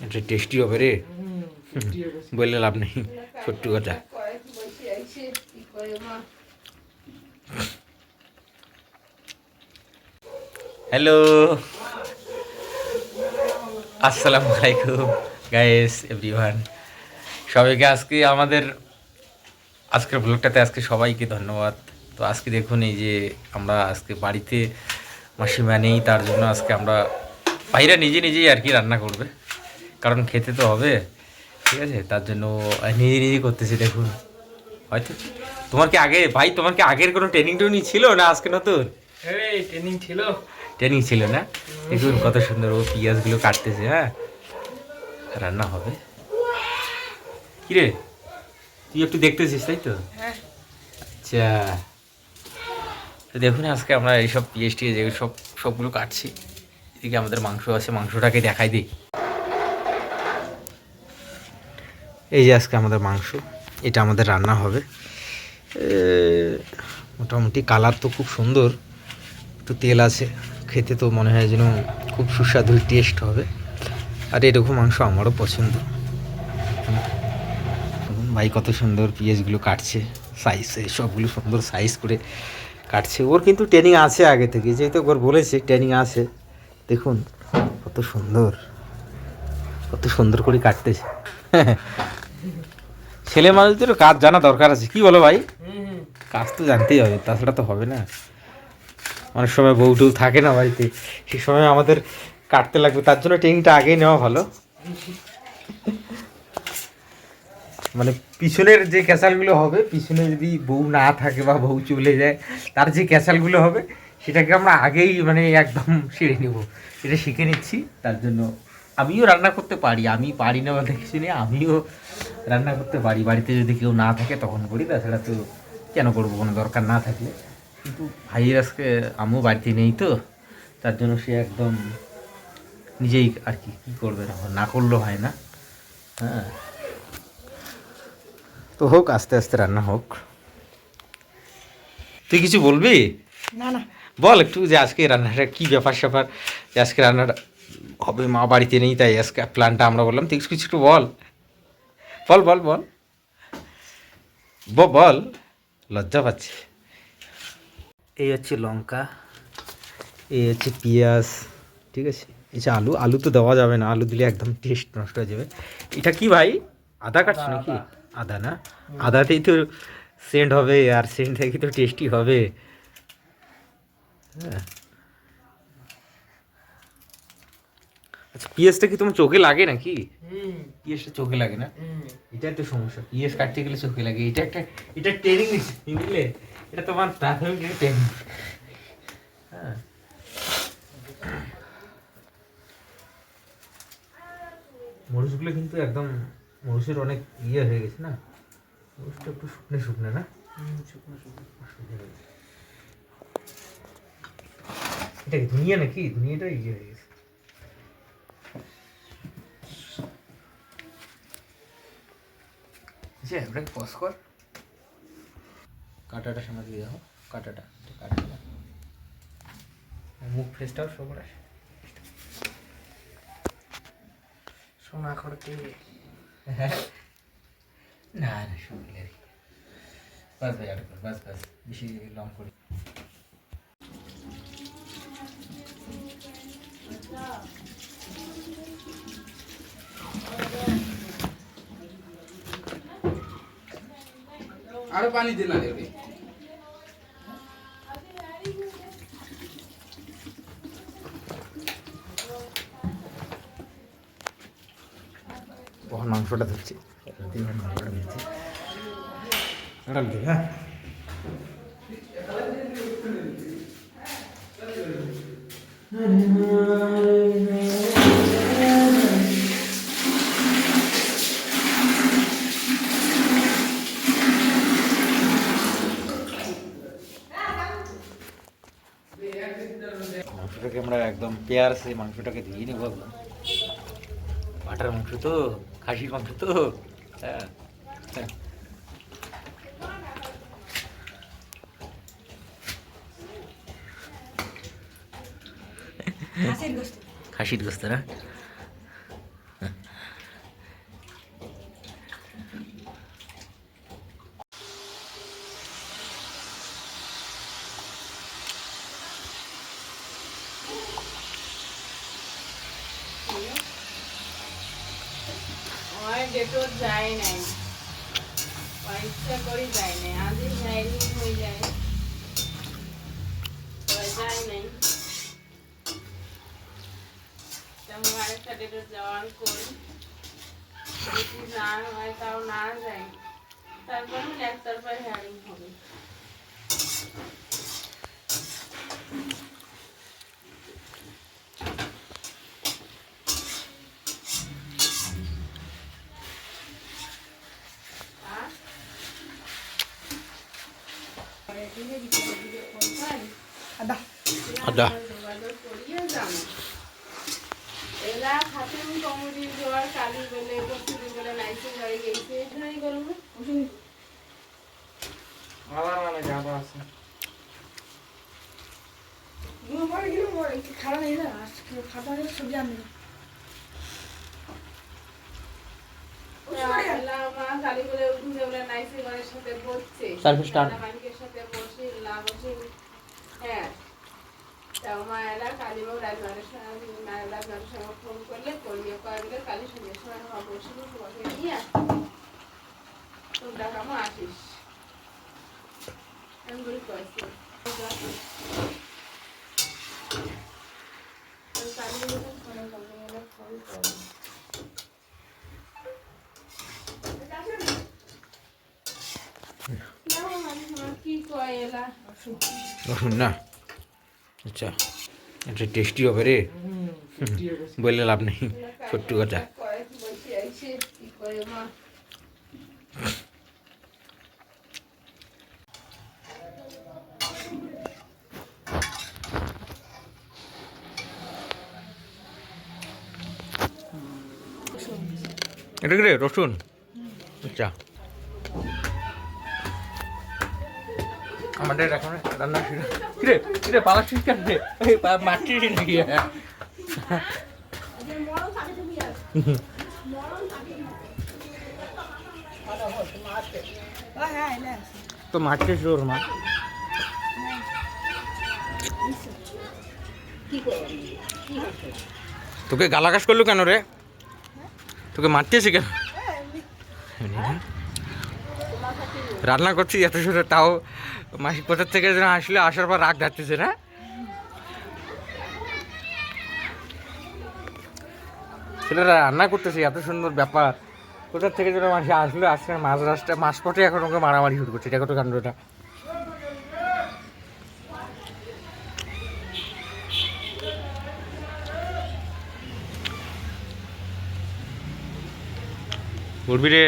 এটা টেস্টি হবে রে, বললে লাভ নেই, সত্যি কথা। হ্যালো, আসসালামু আলাইকুম গাইস এভরিওয়ান। সবাইকে আজকে আমাদের আজকের ব্লগটাতে আজকে সবাইকে ধন্যবাদ। তো আজকে দেখুন এই যে আমরা আজকে বাড়িতে মাসিমা নেই, তার জন্য আজকে আমরা ভাইরা নিজে নিজেই আর কি রান্না করবে, কারণ খেতে তো হবে, ঠিক আছে? তার জন্য নিজে নিজেই করতেছি। দেখুন হয়তো তোমার কি আগে ভাই, তোমার কি আগের কোনো ট্রেনিং টেনিং ছিল না আজকে নতুন ট্রেনিং ছিল? ট্রেনিং ছিল না? দেখুন কত সুন্দর ও পেঁয়াজগুলো কাটতেছে। হ্যাঁ, রান্না হবে। কিরে, তুই একটু দেখতেছিস তাই তো? হ্যাঁ। আচ্ছা, তো দেখুন আজকে আমরা এইসব পেঁয়াজ টিয়াজ এগুলো সবগুলো কাটছি। এদিকে আমাদের মাংস আছে, মাংসটাকে দেখাই দিই। এই যে আজকে আমাদের মাংস, এটা আমাদের রান্না হবে। মোটামুটি কালার তো খুব সুন্দর, একটু তেল আছে, খেতে তো মনে হয় যেন খুব সুস্বাদু টেস্ট হবে। আর এরকম মাংস আমারও পছন্দ। ভাই কত সুন্দর পেঁয়াজগুলো কাটছে, সাইজে সবগুলো সুন্দর সাইজ করে কাটছে। ওর কিন্তু ট্রেনিং আছে আগে থেকে, যেহেতু ওর বলেছে ট্রেনিং আছে। দেখুন কত সুন্দর, কত সুন্দর করে কাটতেছে। ছেলে মানুষদেরও কাজ জানা দরকার আছে, কি বলো ভাই? কাজ তো জানতেই হবে, তাছাড়া তো হবে না। অনেক সময় বউ টউ থাকে না বাড়িতে, সেই সময় আমাদের কাটতে লাগবে, তার জন্য ট্রেনিংটা আগেই নেওয়া ভালো। মানে পিছনের যে ক্যাসালগুলো হবে, পিছনে যদি বউ না থাকে বা বউ চলে যায়, তার যে ক্যাসালগুলো হবে সেটাকে আমরা আগেই মানে একদম সেরে নেব, এটা শিখে নিচ্ছি। তার জন্য আমিও রান্না করতে পারি, আমি পারি না বলতে কিছু নেই, আমিও রান্না করতে পারি। বাড়িতে যদি কেউ না থাকে তখন করি, তাছাড়া তো কেন করবো কোনো দরকার না থাকলে। কিন্তু ভাইয়ের আজকে আমিও বাড়িতে নেই তো, তার জন্য সে একদম নিজেই আর কি কী করবে, তখন না করলেও হয় না। হ্যাঁ, তো হোক, আস্তে আস্তে রান্না হোক। তুই কিছু বলবি? না না, বল একটু, যে আজকে রান্নাটা কী ব্যাপার স্যাপার, যে আজকে রান্নাটা হবে, মা বাড়িতে নেই তাই আজকে প্ল্যানটা আমরা বললাম। তুই কিছু একটু বল, বল বল বল, বল, লজ্জা পাচ্ছে। এই হচ্ছে লঙ্কা, এই হচ্ছে পেঁয়াজ, ঠিক আছে? এই যে আলু, আলু তো দেওয়া যাবে না, আলু দিলে একদম টেস্ট নষ্ট হয়ে যাবে। এটা কি ভাই, আদা কাটছো নাকি? আদা না, আদাতেই তো সেন্ট হবে, আর সেন্ট থেকে তো টেস্টি হবে। হ্যাঁ, আচ্ছা পেঁয়াজটা কি তোমার চোখে লাগে নাকি? পেঁয়াজটা চোখে লাগে না, এটাই তো সমস্যা, পেঁয়াজ কাটতে গেলে চোখে লাগে। এটা একটা, এটা ট্রেনিং নিচ্ছে বুঝলে, এটা তোমার প্রাথমিক ট্রেনিং। হ্যাঁ, মরিচগুলো কিন্তু একদম, মরিচের অনেক ইয়ে হয়ে গেছে না, মরিচটা একটু শুকনো শুকনো না, শুকনো শুকনো হয়ে গেছে। এটা কি ধনিয়া নাকি? ধনিয়াটা ইয়ে হয়ে গেছে। যে ওটাকে পজ কর, কাঁটাটা সামনে দিয়ে দাও, কাঁটাটা, কাঁটাটা মুখ ফেসটাও শো করে। সোনা করতে হ্যাঁ, না না শুনলে আর কি, বাস ভাই, আটক বাস বাস, বেশি লং করি। আরো পানি দিন না দেবে। তখন মাংসটা ধরছি, মাংসটা ধরছি, হ্যাঁ। মাংসটাকে আমরা একদম পেয়ার সে মাংসটাকে ধুয়ে নেবো একদম। পাটার মাংস তো, খাসির মাংস তো। হ্যাঁ, হ্যাঁ। খাসির গোস্ত না? হয় ডেটও যায় নাই, ইচ্ছা করে যায় নাই, আজই যায়নি হয়ে যায়, যায় নাই, তেমন আরেকটা ডেটও যাওয়ার করি, যদি না হয় তাও না যায়, তারপর একতরফা হেয়ারিং হবে। আদা এলা খাতেন কমুদি জোয়ার কালি বেলে কচুরি বেলে নাইছে গাড়ি গেছে এখানেই করব আবার মানে যাবা আছে খাওয়া নেই না আজকে খাবার সবজি আমি এলা মা কালি বেলে উঠে বেলে নাইছে গাড়ির সাথে বসছে মালিকের সাথে বসে লা বসে হ্যাঁ তাও মা এলা কালি বাবু রাজবাড়ির সঙ্গে ফোন করলে করিয়ে কয়েকলে কালি সন্ধ্যের সময় হওয়া বসে তোমাকে নিয়ে তোমরা কেমন আসিস আমি বলি কয়েছি কি কয় এলা রসুন না, আচ্ছা এটা টেস্টি হবে রে, বললে লাভ নেই, সত্যি কথা। কয়েক বসে আইছে কি করে মা এটা কি রে রসুন? আচ্ছা আমাদের এখন রান্না শুরু। কিরে কিরে পালা ঠিক কাটবে মাটি নাকি? তো মারতে জোর মা তোকে গালাগাস করলো কেন রে? তোকে মারতেছি কেন? রান্না করছি এত সুন্দর, তাও মাসি কোথার থেকে যেন আসলে আসার পর রাগ ধারতেছে না? সেটা রান্না করতেছি এত সুন্দর ব্যাপার, কোথার থেকে যেন মাসি আসলে আজকে মাঝ রাস্তায় মাছ পটে এখন ওকে মারামারি শুরু করছে, এটা কত কাণ্ডটা। উঠবি রে।